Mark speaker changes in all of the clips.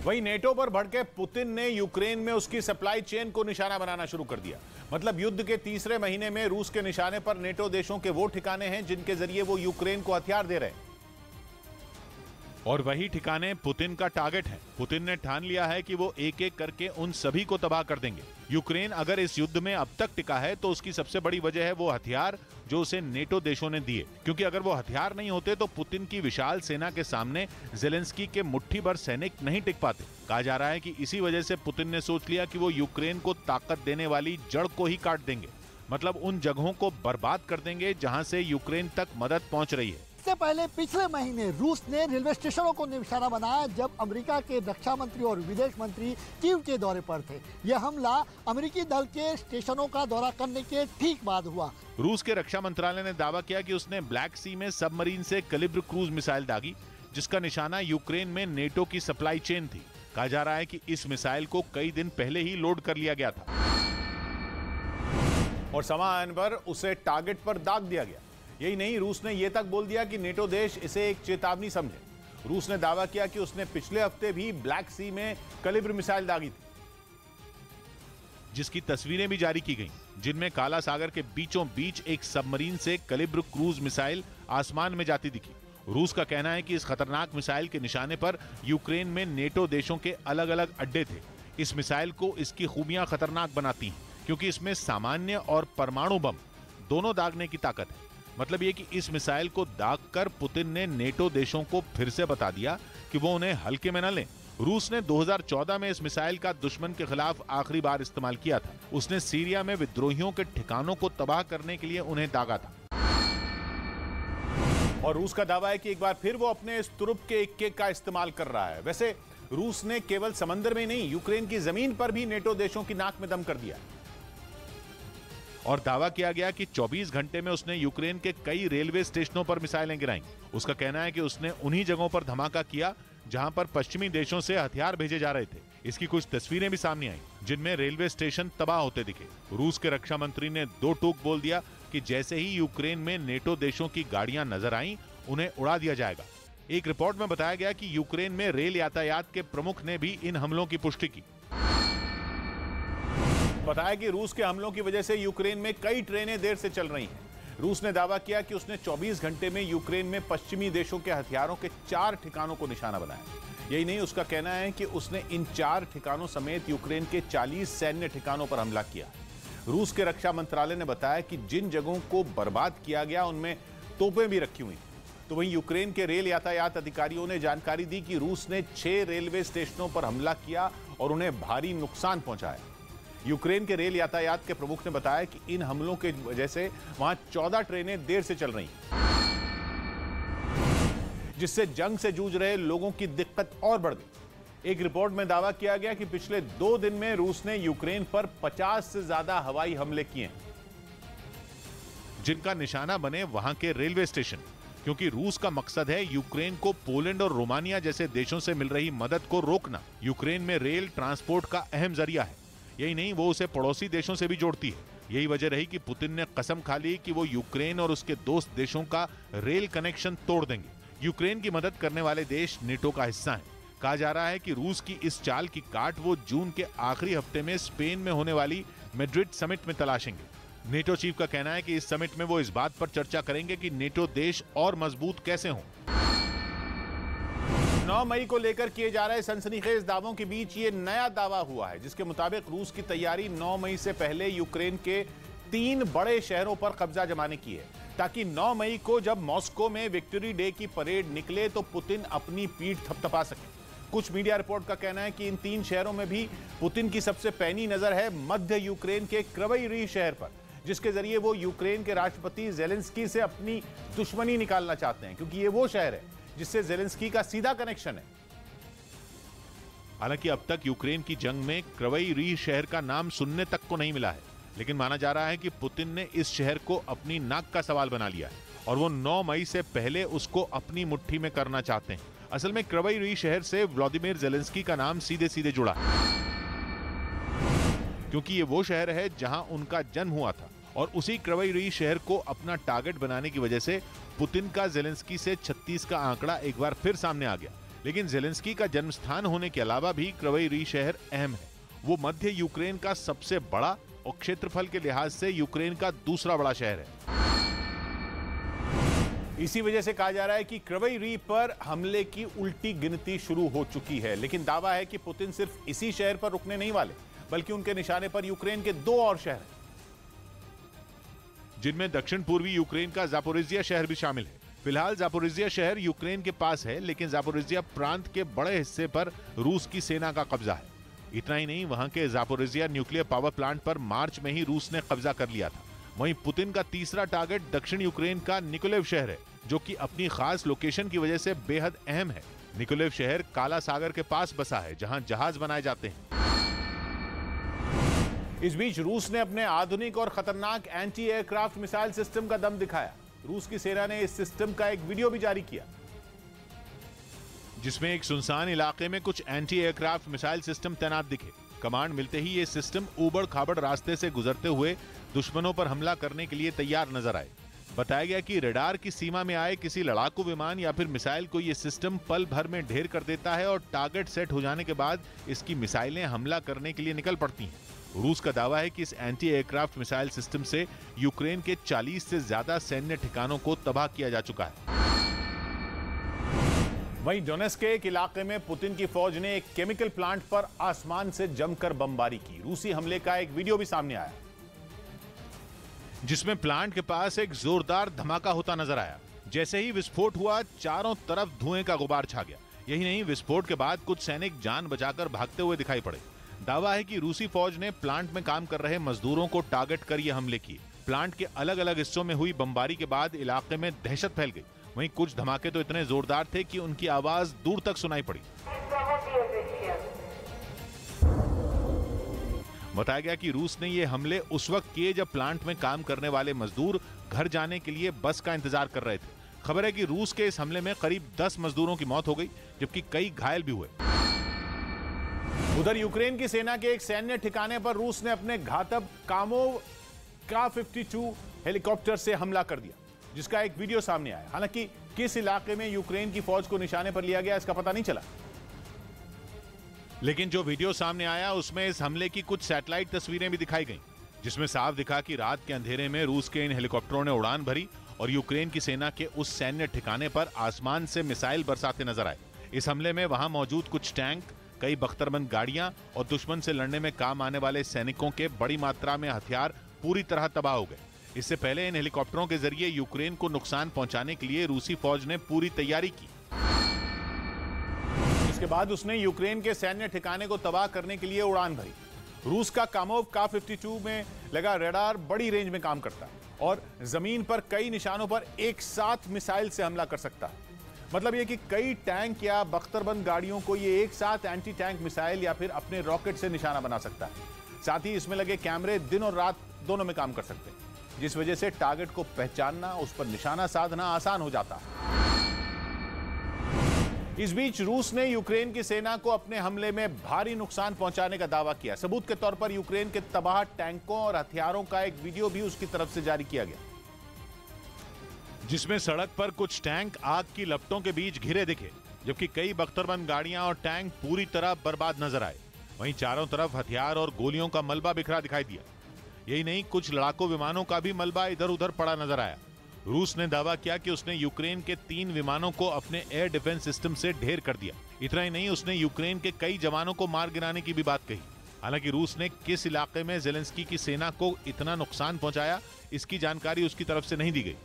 Speaker 1: वहीं नेटो पर भड़के पुतिन ने यूक्रेन में उसकी सप्लाई चेन को निशाना बनाना शुरू कर दिया। मतलब युद्ध के तीसरे महीने में रूस के निशाने पर नेटो देशों के वो ठिकाने हैं जिनके जरिए वो यूक्रेन को हथियार दे रहे हैं, और वही ठिकाने पुतिन का टारगेट है। पुतिन ने ठान लिया है कि वो एक एक करके उन सभी को तबाह कर देंगे। यूक्रेन अगर इस युद्ध में अब तक टिका है तो उसकी सबसे बड़ी वजह है वो हथियार जो उसे नेटो देशों ने दिए, क्योंकि अगर वो हथियार नहीं होते तो पुतिन की विशाल सेना के सामने जेलेंस्की के मुट्ठी भर सैनिक नहीं टिक पाते। कहा जा रहा है कि इसी वजह से पुतिन ने सोच लिया कि वो यूक्रेन को ताकत देने वाली जड़ को ही काट देंगे, मतलब उन जगहों को बर्बाद कर देंगे जहां से यूक्रेन तक मदद पहुंच रही है।
Speaker 2: इससे पहले पिछले महीने रूस ने रेलवे स्टेशनों को निशाना बनाया जब अमेरिका के रक्षा मंत्री और विदेश मंत्री कीव के दौरे पर थे। यह हमला अमेरिकी दल के स्टेशनों का दौरा करने के ठीक बाद हुआ।
Speaker 1: रूस के रक्षा मंत्रालय ने दावा किया कि उसने ब्लैक सी में सबमरीन से कैलिब्र क्रूज मिसाइल दागी, जिसका निशाना यूक्रेन में नेटो की सप्लाई चेन थी। कहा जा रहा है कि इस मिसाइल को कई दिन पहले ही लोड कर लिया गया था और समय आने पर उसे टारगेट पर दाग दिया गया। यही नहीं, रूस ने यह तक बोल दिया कि नेटो देश इसे एक चेतावनी समझे। रूस ने दावा किया कि उसने पिछले हफ्ते भी ब्लैक सी में कैलिब्र मिसाइल दागी थी, जिसकी तस्वीरें भी जारी की गईं, जिनमें काला सागर के बीचों बीच एक सबमरीन से कैलिब्र क्रूज मिसाइल आसमान में जाती दिखी। रूस का कहना है कि इस खतरनाक मिसाइल के निशाने पर यूक्रेन में नेटो देशों के अलग अलग अड्डे थे। इस मिसाइल को इसकी खूबियां खतरनाक बनाती हैं, क्योंकि इसमें सामान्य और परमाणु बम दोनों दागने की ताकत है। मतलब ये कि इस मिसाइल को दाग कर पुतिन ने नेटो देशों को फिर से बता दिया कि वो उन्हें हल्के में न लें। रूस ने 2014 में इस मिसाइल का दुश्मन के खिलाफ आखिरी बार इस्तेमाल किया था। उसने सीरिया में विद्रोहियों के ठिकानों को तबाह करने के लिए उन्हें दागा था। और रूस का दावा है कि एक बार फिर वो अपने इस तुरुप के इक्के का इस्तेमाल कर रहा है। वैसे रूस ने केवल समंदर में नहीं, यूक्रेन की जमीन पर भी नेटो देशों की नाक में दम कर दिया और दावा किया गया कि 24 घंटे में उसने यूक्रेन के कई रेलवे स्टेशनों पर मिसाइलें गिराईं। उसका कहना है कि उसने उन्हीं जगहों पर धमाका किया जहां पर पश्चिमी देशों से हथियार भेजे जा रहे थे। इसकी कुछ तस्वीरें भी सामने आई जिनमें रेलवे स्टेशन तबाह होते दिखे। रूस के रक्षा मंत्री ने दो टूक बोल दिया कि जैसे ही यूक्रेन में नेटो देशों की गाड़ियां नजर आईं, उन्हें उड़ा दिया जाएगा। एक रिपोर्ट में बताया गया कि यूक्रेन में रेल यातायात के प्रमुख ने भी इन हमलों की पुष्टि की। बताया कि रूस के हमलों की वजह से यूक्रेन में कई ट्रेनें देर से चल रही हैं। रूस ने दावा किया कि उसने 24 घंटे में यूक्रेन में पश्चिमी देशों के हथियारों के 4 ठिकानों को निशाना बनाया। यही नहीं, उसका कहना है कि उसने इन 4 ठिकानों समेत यूक्रेन के 40 सैन्य ठिकानों पर हमला किया। रूस के रक्षा मंत्रालय ने बताया कि जिन जगहों को बर्बाद किया गया उनमें तोपें भी रखी हुई। तो वहीं यूक्रेन के रेल यातायात अधिकारियों ने जानकारी दी कि रूस ने 6 रेलवे स्टेशनों पर हमला किया और उन्हें भारी नुकसान पहुंचाया। यूक्रेन के रेल यातायात के प्रमुख ने बताया कि इन हमलों के वजह से वहां 14 ट्रेनें देर से चल रही, जिससे जंग से जूझ रहे लोगों की दिक्कत और बढ़ गई। एक रिपोर्ट में दावा किया गया कि पिछले 2 दिन में रूस ने यूक्रेन पर 50 से ज्यादा हवाई हमले किए हैं, जिनका निशाना बने वहां के रेलवे स्टेशन, क्योंकि रूस का मकसद है यूक्रेन को पोलैंड और रोमानिया जैसे देशों से मिल रही मदद को रोकना। यूक्रेन में रेल ट्रांसपोर्ट का अहम जरिया है। यही नहीं, वो उसे पड़ोसी देशों से भी जोड़ती है। यही वजह रही कि पुतिन ने कसम खा ली कि वो यूक्रेन और उसके दोस्त देशों का रेल कनेक्शन तोड़ देंगे। यूक्रेन की मदद करने वाले देश नेटो का हिस्सा हैं। कहा जा रहा है कि रूस की इस चाल की काट वो जून के आखिरी हफ्ते में स्पेन में होने वाली मैड्रिड समिट में तलाशेंगे। नेटो चीफ का कहना है कि इस समिट में वो इस बात पर चर्चा करेंगे कि नेटो देश और मजबूत कैसे हों। 9 मई को लेकर किए जा रहे सनसनीखेज दावों के बीच ये नया दावा हुआ है, जिसके मुताबिक रूस की तैयारी 9 मई से पहले यूक्रेन के 3 बड़े शहरों पर कब्जा जमाने की है, ताकि 9 मई को जब मॉस्को में विक्ट्री डे की परेड निकले तो पुतिन अपनी पीठ थपथपा सके। कुछ मीडिया रिपोर्ट का कहना है कि इन 3 शहरों में भी पुतिन की सबसे पैनी नजर है मध्य यूक्रेन के क्राई रीह शहर पर, जिसके जरिए वो यूक्रेन के राष्ट्रपति जेलेंस्की से अपनी दुश्मनी निकालना चाहते हैं, क्योंकि ये वो शहर है जिससे जेलेंस्की का सीधा कनेक्शन है। हालांकि अब तक यूक्रेन की जंग में क्राई रीह शहर का नाम सुनने तक को नहीं मिला है, लेकिन माना जा रहा है कि पुतिन ने इस शहर को अपनी नाक का सवाल बना लिया है और वो 9 मई से पहले उसको अपनी मुट्ठी में करना चाहते हैं। असल में क्राई रीह शहर से व्लादिमीर जेलेंस्की का नाम सीधे सीधे जुड़ा है, क्योंकि ये वो शहर है जहां उनका जन्म हुआ था और उसी क्राई रीह शहर को अपना टारगेट बनाने की वजह से पुतिन का जेलेंस्की से 36 का आंकड़ा एक बार फिर सामने आ गया। लेकिन जेलेंस्की का जन्म स्थान होने के अलावा भी क्राइविया रीह शहर अहम है। वो मध्य यूक्रेन का सबसे बड़ा और क्षेत्रफल के लिहाज से यूक्रेन का दूसरा बड़ा शहर है। इसी वजह से कहा जा रहा है कि क्राइविया रीह पर हमले की उल्टी गिनती शुरू हो चुकी है। लेकिन दावा है कि पुतिन सिर्फ इसी शहर पर रुकने नहीं वाले, बल्कि उनके निशाने पर यूक्रेन के 2 और शहर हैं, जिनमें दक्षिण पूर्वी यूक्रेन का ज़ापोरिज़िया शहर भी शामिल है। फिलहाल ज़ापोरिज़िया शहर यूक्रेन के पास है, लेकिन ज़ापोरिज़िया प्रांत के बड़े हिस्से पर रूस की सेना का कब्जा है। इतना ही नहीं, वहां के ज़ापोरिज़िया न्यूक्लियर पावर प्लांट पर मार्च में ही रूस ने कब्जा कर लिया था। वहीं पुतिन का तीसरा टारगेट दक्षिण यूक्रेन का निकोलेव शहर है, जो कि अपनी खास लोकेशन की वजह से बेहद अहम है। निकोलेव शहर काला सागर के पास बसा है, जहां जहाज बनाए जाते हैं। इस बीच रूस ने अपने आधुनिक और खतरनाक एंटी एयरक्राफ्ट मिसाइल सिस्टम का दम दिखाया। रूस की सेना ने इस सिस्टम का एक वीडियो भी जारी किया, जिसमें एक सुनसान इलाके में कुछ एंटी एयरक्राफ्ट मिसाइल सिस्टम तैनात दिखे। कमांड मिलते ही ये सिस्टम ऊबड़ खाबड़ रास्ते से गुजरते हुए दुश्मनों पर हमला करने के लिए तैयार नजर आए। बताया गया कि रडार की सीमा में आए किसी लड़ाकू विमान या फिर मिसाइल को यह सिस्टम पल भर में ढेर कर देता है और टारगेट सेट हो जाने के बाद इसकी मिसाइलें हमला करने के लिए निकल पड़ती हैं। रूस का दावा है कि इस एंटी एयरक्राफ्ट मिसाइल सिस्टम से यूक्रेन के 40 से ज्यादा सैन्य ठिकानों को तबाह किया जा चुका है। वहीं डोनेट्स्क के एक इलाके में पुतिन की फौज ने एक केमिकल प्लांट पर आसमान से जमकर बमबारी की। रूसी हमले का एक वीडियो भी सामने आया, जिसमें प्लांट के पास एक जोरदार धमाका होता नजर आया। जैसे ही विस्फोट हुआ, चारों तरफ धुएं का गुबार छा गया। यही नहीं, विस्फोट के बाद कुछ सैनिक जान बचाकर भागते हुए दिखाई पड़े। दावा है कि रूसी फौज ने प्लांट में काम कर रहे मजदूरों को टारगेट कर ये हमले किए। प्लांट के अलग अलग हिस्सों में हुई बमबारी के बाद इलाके में दहशत फैल गई। वहीं कुछ धमाके तो इतने जोरदार थे कि उनकी आवाज दूर तक सुनाई पड़ी। बताया गया कि रूस ने ये हमले उस वक्त किए जब प्लांट में काम करने वाले मजदूर घर जाने के लिए बस का इंतजार कर रहे थे। खबर है कि रूस के इस हमले में करीब 10 मजदूरों की मौत हो गई, जबकि कई घायल भी हुए। उधर यूक्रेन की सेना के एक सैन्य ठिकाने पर रूस ने अपने घातक कामोव Ka-52 हेलीकॉप्टर से हमला कर दिया, जिसका एक वीडियो सामने आया। हालांकि किस इलाके में यूक्रेन की फौज को निशाने पर लिया गया, इसका पता नहीं चला। लेकिन जो वीडियो सामने आया उसमें इस हमले की कुछ सैटेलाइट तस्वीरें भी दिखाई गईं, जिसमें साफ दिखा कि रात के अंधेरे में रूस के इन हेलीकॉप्टरों ने उड़ान भरी और यूक्रेन की सेना के उस सैन्य ठिकाने पर आसमान से मिसाइल बरसाते नजर आए। इस हमले में वहां मौजूद कुछ टैंक, कई बख्तरबंद गाड़ियां और दुश्मन से लड़ने में काम आने वाले सैनिकों के बड़ी मात्रा में हथियार पूरी तरह तबाह हो गए। इससे पहले इन हेलीकॉप्टरों के जरिए यूक्रेन को नुकसान पहुंचाने के लिए रूसी फौज ने पूरी तैयारी की। इसके बाद उसने यूक्रेन के सैन्य ठिकाने को तबाह करने के लिए उड़ान भरी। रूस का कामोव Ka-52 में लगा रडार बड़ी रेंज में काम करता है और जमीन पर कई निशानों पर एक साथ मिसाइल से हमला कर सकता है। मतलब यह कि कई टैंक या बख्तरबंद गाड़ियों को यह एक साथ एंटी टैंक मिसाइल या फिर अपने रॉकेट से निशाना बना सकता है। साथ ही इसमें लगे कैमरे दिन और रात दोनों में काम कर सकते हैं, जिस वजह से टारगेट को पहचानना, उस पर निशाना साधना आसान हो जाता है। इस बीच रूस ने यूक्रेन की सेना को अपने हमले में भारी नुकसान पहुंचाने का दावा किया। सबूत के तौर पर यूक्रेन के तबाह टैंकों और हथियारों का एक वीडियो भी उसकी तरफ से जारी किया गया, जिसमें सड़क पर कुछ टैंक आग की लपटों के बीच घिरे दिखे, जबकि कई बख्तरबंद गाड़ियां और टैंक पूरी तरह बर्बाद नजर आए। वहीं चारों तरफ हथियार और गोलियों का मलबा बिखरा दिखाई दिया। यही नहीं, कुछ लड़ाकू विमानों का भी मलबा इधर उधर पड़ा नजर आया। रूस ने दावा किया कि उसने यूक्रेन के 3 विमानों को अपने एयर डिफेंस सिस्टम से ढेर कर दिया। इतना ही नहीं, उसने यूक्रेन के कई जवानों को मार गिराने की भी बात कही। हालांकि रूस ने किस इलाके में जेलेंस्की की सेना को इतना नुकसान पहुंचाया, इसकी जानकारी उसकी तरफ से नहीं दी गई।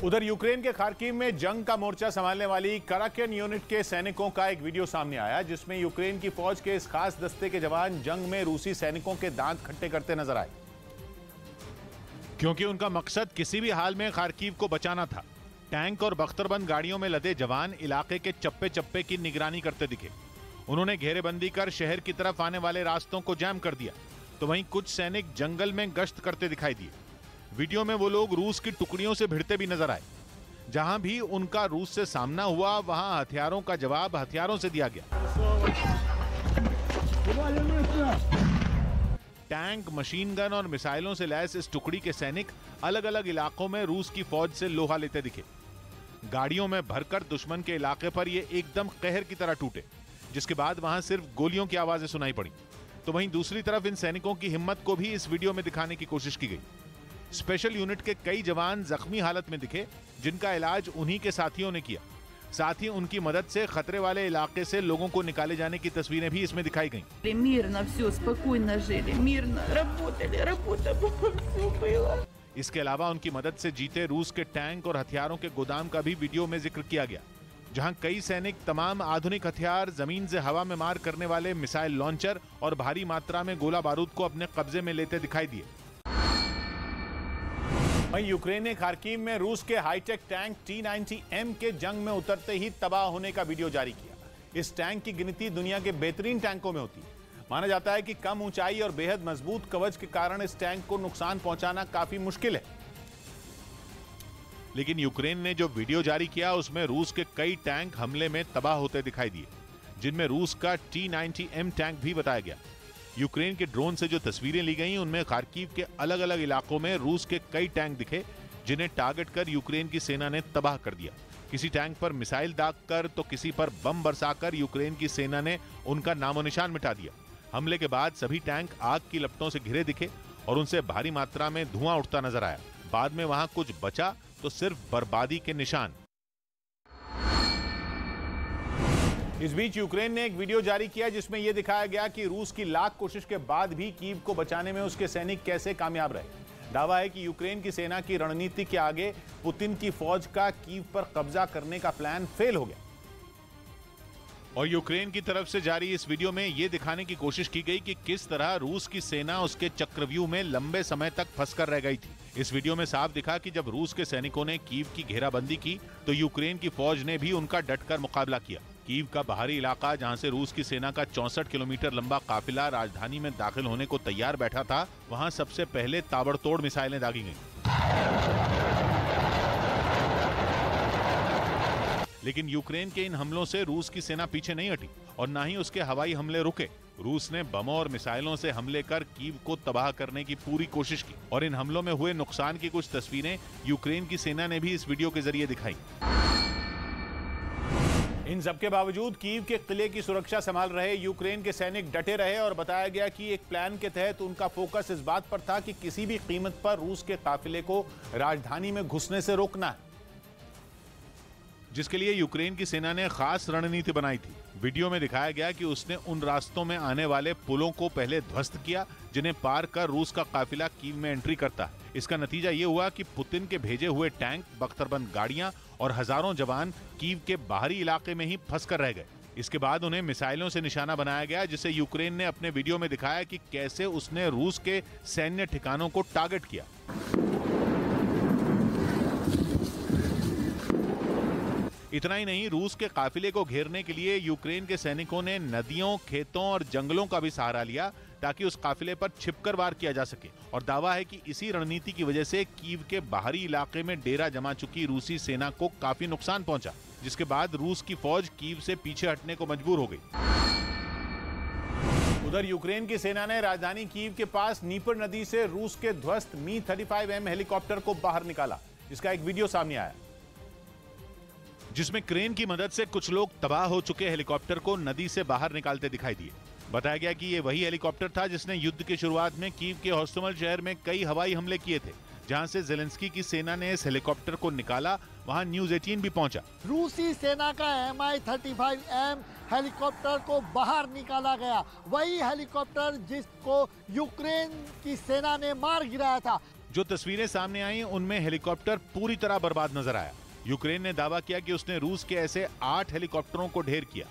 Speaker 1: उधर यूक्रेन के खार्किव में जंग का मोर्चा संभालने वाली कराकियन यूनिट के सैनिकों का एक वीडियो सामने आया, जिसमें यूक्रेन की फौज के इस खास दस्ते के जवान जंग में रूसी सैनिकों के दांत खट्टे करते नजर आए, क्योंकि उनका मकसद किसी भी हाल में खार्किव को बचाना था। टैंक और बख्तरबंद गाड़ियों में लदे जवान इलाके के चप्पे चप्पे की निगरानी करते दिखे। उन्होंने घेरेबंदी कर शहर की तरफ आने वाले रास्तों को जाम कर दिया, तो वहीं कुछ सैनिक जंगल में गश्त करते दिखाई दिए। वीडियो में वो लोग रूस की टुकड़ियों से भिड़ते भी नजर आए। जहां भी उनका रूस से सामना हुआ, वहां हथियारों का जवाब हथियारों से दिया गया। टैंक, मशीन गन और मिसाइलों से लैस इस टुकड़ी के सैनिक अलग अलग इलाकों में रूस की फौज से लोहा लेते दिखे। गाड़ियों में भरकर दुश्मन के इलाके पर ये एकदम कहर की तरह टूटे, जिसके बाद वहां सिर्फ गोलियों की आवाजें सुनाई पड़ी। तो वहीं दूसरी तरफ इन सैनिकों की हिम्मत को भी इस वीडियो में दिखाने की कोशिश की गई। स्पेशल यूनिट के कई जवान जख्मी हालत में दिखे, जिनका इलाज उन्हीं के साथियों ने किया। साथ ही उनकी मदद से खतरे वाले इलाके से लोगों को निकाले जाने की तस्वीरें भी इसमें दिखाई गईं। इसके अलावा उनकी मदद से जीते रूस के टैंक और हथियारों के गोदाम का भी वीडियो में जिक्र किया गया, जहां कई सैनिक तमाम आधुनिक हथियार, जमीन से हवा में मार करने वाले मिसाइल लॉन्चर और भारी मात्रा में गोला बारूद को अपने कब्जे में लेते दिखाई दिए। वहीं यूक्रेन ने खार्किव में रूस के हाईटेक टैंक T-90M के जंग में उतरते ही तबाह होने का वीडियो जारी किया। इस टैंक की गिनती दुनिया के बेहतरीन टैंकों में होती है। माना जाता है कि कम ऊंचाई और बेहद मजबूत कवच के कारण इस टैंक को नुकसान पहुंचाना काफी मुश्किल है। लेकिन यूक्रेन ने जो वीडियो जारी किया उसमें रूस के कई टैंक हमले में तबाह होते दिखाई दिए, जिनमें रूस का T-90M टैंक भी बताया गया। यूक्रेन के ड्रोन से जो तस्वीरें ली गईं उनमें खार्किव के अलग अलग इलाकों में रूस के कई टैंक दिखे, जिन्हें टारगेट कर यूक्रेन की सेना ने तबाह कर दिया। किसी टैंक पर मिसाइल दागकर तो किसी पर बम बरसाकर यूक्रेन की सेना ने उनका नामो निशान मिटा दिया। हमले के बाद सभी टैंक आग की लपटों से घिरे दिखे और उनसे भारी मात्रा में धुआं उठता नजर आया। बाद में वहां कुछ बचा तो सिर्फ बर्बादी के निशान। इस बीच यूक्रेन ने एक वीडियो जारी किया जिसमें यह दिखाया गया कि रूस की लाख कोशिश के बाद भी कीव को बचाने में उसके सैनिक कैसे कामयाब रहे। दावा है कि यूक्रेन की सेना की रणनीति के आगे पुतिन की फौज का कीव पर कब्जा करने का प्लान फेल हो गया। और यूक्रेन की तरफ से जारी इस वीडियो में यह दिखाने की कोशिश की गई कि किस तरह रूस की सेना उसके चक्रव्यूह में लंबे समय तक फंसकर रह गई थी। इस वीडियो में साफ दिखा कि जब रूस के सैनिकों ने कीव की घेराबंदी की तो यूक्रेन की फौज ने भी उनका डटकर मुकाबला किया। कीव का बाहरी इलाका, जहां से रूस की सेना का 64 किलोमीटर लंबा काफिला राजधानी में दाखिल होने को तैयार बैठा था, वहां सबसे पहले ताबड़तोड़ मिसाइलें दागी गईं। लेकिन यूक्रेन के इन हमलों से रूस की सेना पीछे नहीं हटी और ना ही उसके हवाई हमले रुके। रूस ने बमों और मिसाइलों से हमले कर कीव को तबाह करने की पूरी कोशिश की और इन हमलों में हुए नुकसान की कुछ तस्वीरें यूक्रेन की सेना ने भी इस वीडियो के जरिए दिखाई। इन सबके बावजूद कीव के किले की सुरक्षा संभाल रहे यूक्रेन के सैनिक डटे रहे और बताया गया कि एक प्लान के तहत उनका फोकस इस बात पर था कि किसी भी कीमत पर रूस के काफिले को राजधानी में घुसने से रोकना है, जिसके लिए यूक्रेन की सेना ने खास रणनीति बनाई थी। वीडियो में दिखाया गया कि उसने उन रास्तों में आने वाले पुलों को पहले ध्वस्त किया जिन्हें पार कर रूस का काफिला कीव में एंट्री करता है। इसका नतीजा ये हुआ कि पुतिन के भेजे हुए टैंक, बख्तरबंद गाड़ियां और हजारों जवान कीव के बाहरी इलाके में ही फंस कर रह गए। इसके बाद उन्हें मिसाइलों से निशाना बनाया गया, जिसे यूक्रेन ने अपने वीडियो में दिखाया कि कैसे उसने रूस के सैन्य ठिकानों को टारगेट किया। इतना ही नहीं, रूस के काफिले को घेरने के लिए यूक्रेन के सैनिकों ने नदियों, खेतों और जंगलों का भी सहारा लिया ताकि उस काफिले पर छिपकर वार किया जा सके। और दावा है कि इसी रणनीति की वजह से कीव के बाहरी इलाके में डेरा जमा चुकी रूसी सेना को काफी नुकसान पहुंचा, जिसके बाद रूस की फौज कीव से पीछे हटने को मजबूर हो गई। उधर यूक्रेन की सेना ने राजधानी कीव के पास नीपर नदी से रूस के ध्वस्त Mi-35M हेलीकॉप्टर को बाहर निकाला, जिसका एक वीडियो सामने आया, जिसमें क्रेन की मदद से कुछ लोग तबाह हो चुके हेलीकॉप्टर को नदी से बाहर निकालते दिखाई दिए। बताया गया कि ये वही हेलीकॉप्टर था जिसने युद्ध की शुरुआत में कीव के होस्टोमल शहर में कई हवाई हमले किए थे। जहां से ज़ेलेंस्की की सेना ने इस हेलीकॉप्टर को निकाला, वहां न्यूज़ 18 भी पहुंचा।
Speaker 2: रूसी सेना का Mi-35M हेलीकॉप्टर को बाहर निकाला गया, वही हेलीकॉप्टर जिसको यूक्रेन की सेना ने मार गिराया था।
Speaker 1: जो तस्वीरें सामने आई उनमें हेलीकॉप्टर पूरी तरह बर्बाद नजर आया। यूक्रेन ने दावा किया कि उसने रूस के ऐसे 8 हेलीकॉप्टरों को ढेर किया।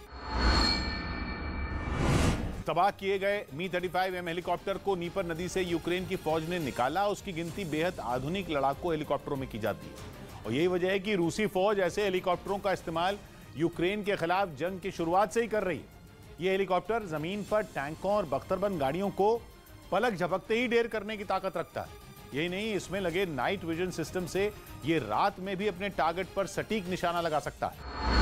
Speaker 1: तबाह किए गए Mi-35M हेलीकॉप्टर को नीपर नदी से यूक्रेन की फौज ने निकाला। उसकी गिनती बेहद आधुनिक लड़ाकू हेलीकॉप्टरों में की जाती है और यही वजह है कि रूसी फौज ऐसे हेलीकॉप्टरों का इस्तेमाल यूक्रेन के खिलाफ जंग की शुरुआत से ही कर रही है। ये हेलीकॉप्टर जमीन पर टैंकों और बख्तरबंद गाड़ियों को पलक झपकते ही ढेर करने की ताकत रखता है। यही नहीं, इसमें लगे नाइट विजन सिस्टम से ये रात में भी अपने टारगेट पर सटीक निशाना लगा सकता है।